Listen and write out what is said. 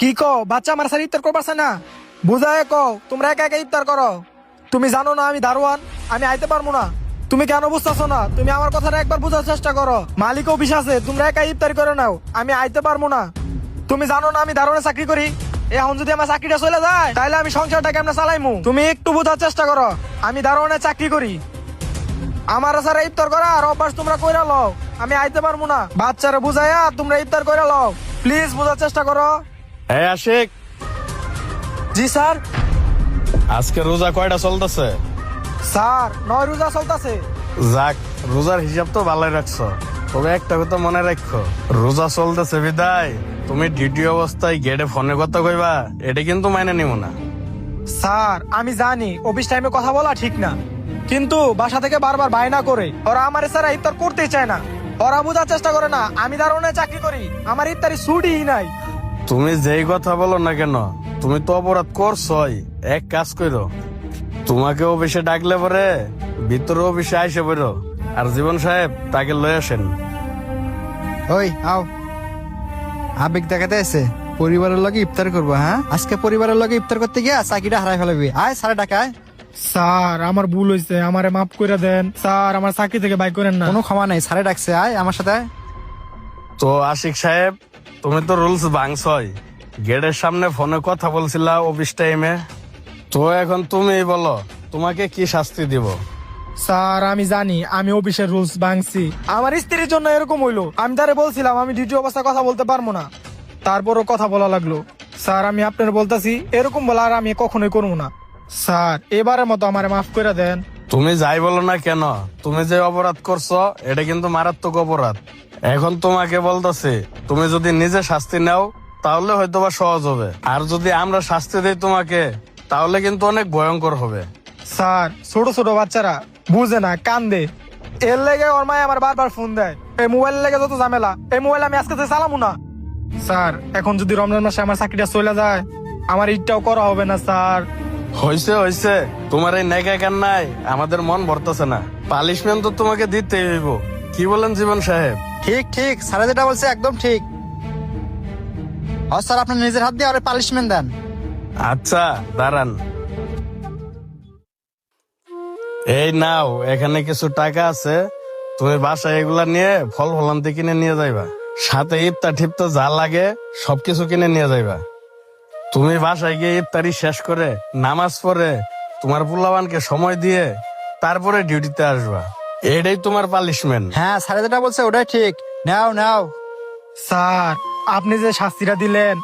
কি কো বাচ্চা আমার সাথে ইফতার করবার না? বুঝায় কো তোমরা একা একা ইফতার করো। তুমি জানো না আমি দারোয়ান, আমি আইতে পারবো না। তুমি কেন বুঝতেছো না? তুমি আমার কথাটা একবার বোঝার চেষ্টা করো। মালিক অফিস আছে, তোমরা একা ইফতার করে নাও, আমি আইতে পারবো না। তুমি জানো না আমি দারোয়ানের চাকরি করি। এখন যদি আমার চাকরিটা চলে যায় তাহলে আমি সংসারটা কেমনে চালাইমু? তুমি একটু বোঝার চেষ্টা করো, আমি দারোয়ানের চাকরি করি। আমার সারা ইফতার করা আর অভ্যাস তোমরা কইরা লও, আমি আইতে পারবো না। বাচ্চারা বুঝাইয়া তোমরা ইফতার কইরা লও, প্লিজ বোঝার চেষ্টা করো। এই আশিক, জি স্যার। আজকে রোজা কয়টা চলতেছে? স্যার 9 রোজা চলতেছে। যাক, রোজার হিসাব তো ভালোই রাখছো। তবে একটা কথা মনে রাখো, রোজা চলতেছে বিদায় তুমি ডিউটি অবস্থায় গেটে ফোনে কথা কইবা, এটা কিন্তু মাইনে নিব না। স্যার আমি জানি অফিস টাইমে কথা বলা ঠিক না, কিন্তু বাসা থেকে বারবার বায়না করে ওরা আমার সারা ইফতার করতেই চায় না। ওরা বোঝার চেষ্টা করে না আমি দারোয়ানের চাকরি করি, আমার ইফতারি ছুটিই নাই। তুমি যেই কথা বলো না কেন, তুমি তো অপরাধ করছোই। এক কাজ করো, তোমাকে অফিসে ডাকলে পরে ভিতরে অফিসে আইসে পড়ো, আর জীবন সাহেব তাকে লয়ে আসেন। ওই আও, আবেগ দেখাতে এসে পরিবারের লগে ইফতার করবো। হ্যাঁ, আজকে পরিবারের লগে ইফতার করতে গিয়া চাকরিটা হারাই ফেলাবি। আয় সারা ডাকায়। স্যার আমার ভুল হয়েছে, আমারে মাফ করে দেন স্যার, আমার চাকরি থেকে বাইক করেন না। কোনো ক্ষমা নেই, সারে ডাকছে। আয় আমার সাথে আয়। তো আশিক সাহেব, তুমি তো রুলস ভাঙছই। গেটের সামনে ফোনে কথা বলছিলা অফিস টাইমে। তো এখন তুমি বলো, তোমাকে কি শাস্তি দিব? স্যার আমি জানি আমি অফিসের রুলস ভাঙছি, আমার স্ত্রীর জন্য এরকম হইলো। আমি তারে বলছিলাম আমি ডিউটি অবস্থায় কথা বলতে পারবো না, তারপরও কথা বলা লাগলো। স্যার আমি আপনার বলতেছি এরকম বলা আর আমি কখনোই করবো না। স্যার এবারের মতো আমারে মাফ করে দেন। তুমি যাই বলো না কেন, তুমি যে অপরাধ করছো এটা কিন্তু মারাত্মক অপরাধ। এখন তোমাকে বলতেছি, তুমি যদি নিজে শাস্তি নাও তাহলে হয়তো বা সহজ হবে, আর যদি আমরা শাস্তি দিই তোমাকে তাহলে কিন্তু অনেক ভয়ঙ্কর হবে। স্যার ছোট ছোট বাচ্চারা বুঝে না, কান্দে, এর লেগে ওর মায় আমার বারবার ফোন দেয়। এই মোবাইল লেগে যত ঝামেলা, এই মোবাইল আমি আজকে থেকে চালামু না। স্যার এখন যদি রমজান মাসে আমার চাকরিটা চলে যায় আমার ইটটাও করা হবে না স্যার। হয়েছে হয়েছে, তোমার এই নেকা কান্নায় আমাদের মন ভরতেছে না। পানিশমেন্ট তো তোমাকে দিতেই হইব। কি বলেন জীবন সাহেব? ঠিক ঠিক, সারা যেটা বলছে একদম ঠিক। স্যার আপনার নিজের হাত দিয়ে আরে পানিশমেন্ট দেন। আচ্ছা দাঁড়ান, এই নাও, এখানে কিছু টাকা আছে, তুমি বাসায় এগুলা নিয়ে ফল ফলান্তি কিনে নিয়ে যাইবা, সাথে ইফতার টিফতার যা লাগে সবকিছু কিনে নিয়ে যাইবা। তুমি বাসায় গিয়ে ইফতারি শেষ করে নামাজ পড়ে তোমার পোলাবানকে সময় দিয়ে তারপরে ডিউটিতে আসবা। এটাই তোমার পানিশমেন্ট। হ্যাঁ, সারা যেটা বলছে ওটাই ঠিক। নাও নাও। স্যার আপনি যে শাস্তিটা দিলেন